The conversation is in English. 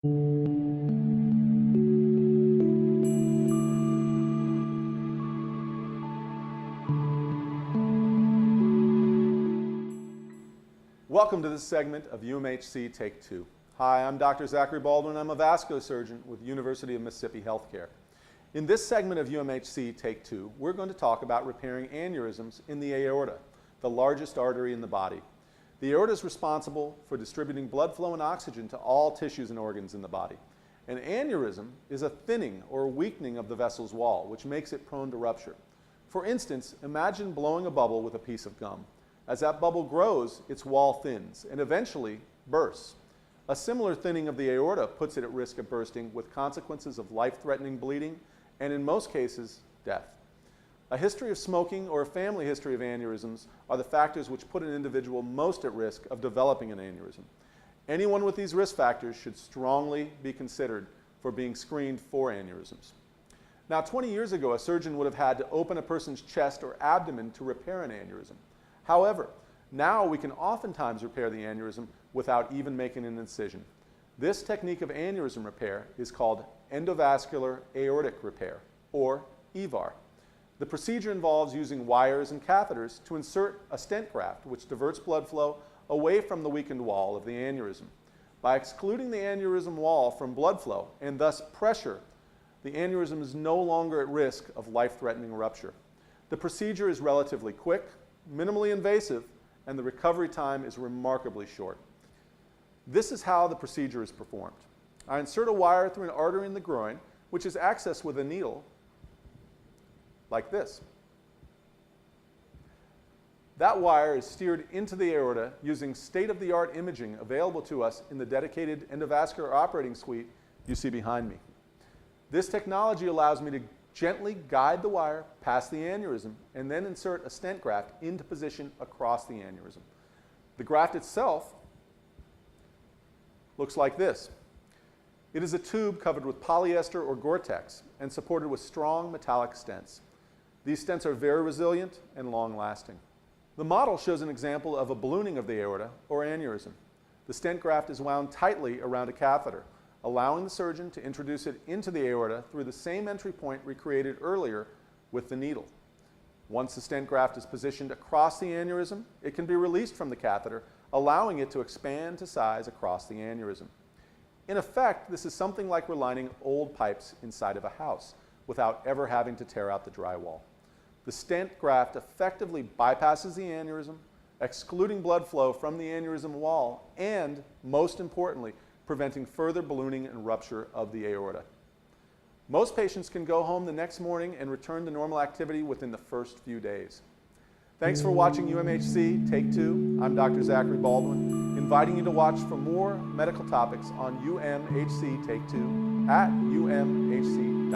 Welcome to this segment of UMHC-Take 2. Hi, I'm Dr. Zachary Baldwin. I'm a vascular surgeon with University of Mississippi Healthcare. In this segment of UMHC-Take 2, we're going to talk about repairing aneurysms in the aorta, the largest artery in the body. The aorta is responsible for distributing blood flow and oxygen to all tissues and organs in the body. An aneurysm is a thinning or weakening of the vessel's wall, which makes it prone to rupture. For instance, imagine blowing a bubble with a piece of gum. As that bubble grows, its wall thins and eventually bursts. A similar thinning of the aorta puts it at risk of bursting with consequences of life-threatening bleeding and, in most cases, death. A history of smoking or a family history of aneurysms are the factors which put an individual most at risk of developing an aneurysm. Anyone with these risk factors should strongly be considered for being screened for aneurysms. Now, 20 years ago, a surgeon would have had to open a person's chest or abdomen to repair an aneurysm. However, now we can oftentimes repair the aneurysm without even making an incision. This technique of aneurysm repair is called endovascular aortic repair, or EVAR. The procedure involves using wires and catheters to insert a stent graft which diverts blood flow away from the weakened wall of the aneurysm. By excluding the aneurysm wall from blood flow and thus pressure, the aneurysm is no longer at risk of life-threatening rupture. The procedure is relatively quick, minimally invasive, and the recovery time is remarkably short. This is how the procedure is performed. I insert a wire through an artery in the groin, which is accessed with a needle like this. That wire is steered into the aorta using state-of-the-art imaging available to us in the dedicated endovascular operating suite you see behind me. This technology allows me to gently guide the wire past the aneurysm and then insert a stent graft into position across the aneurysm. The graft itself looks like this. It is a tube covered with polyester or Gore-Tex and supported with strong metallic stents. These stents are very resilient and long-lasting. The model shows an example of a ballooning of the aorta or aneurysm. The stent graft is wound tightly around a catheter, allowing the surgeon to introduce it into the aorta through the same entry point recreated earlier with the needle. Once the stent graft is positioned across the aneurysm, it can be released from the catheter, allowing it to expand to size across the aneurysm. In effect, this is something like relining old pipes inside of a house without ever having to tear out the drywall. The stent graft effectively bypasses the aneurysm, excluding blood flow from the aneurysm wall and, most importantly, preventing further ballooning and rupture of the aorta. Most patients can go home the next morning and return to normal activity within the first few days. Thanks for watching UMHC Take 2. I'm Dr. Zachary Baldwin, inviting you to watch for more medical topics on UMHC Take 2 at umhc.com.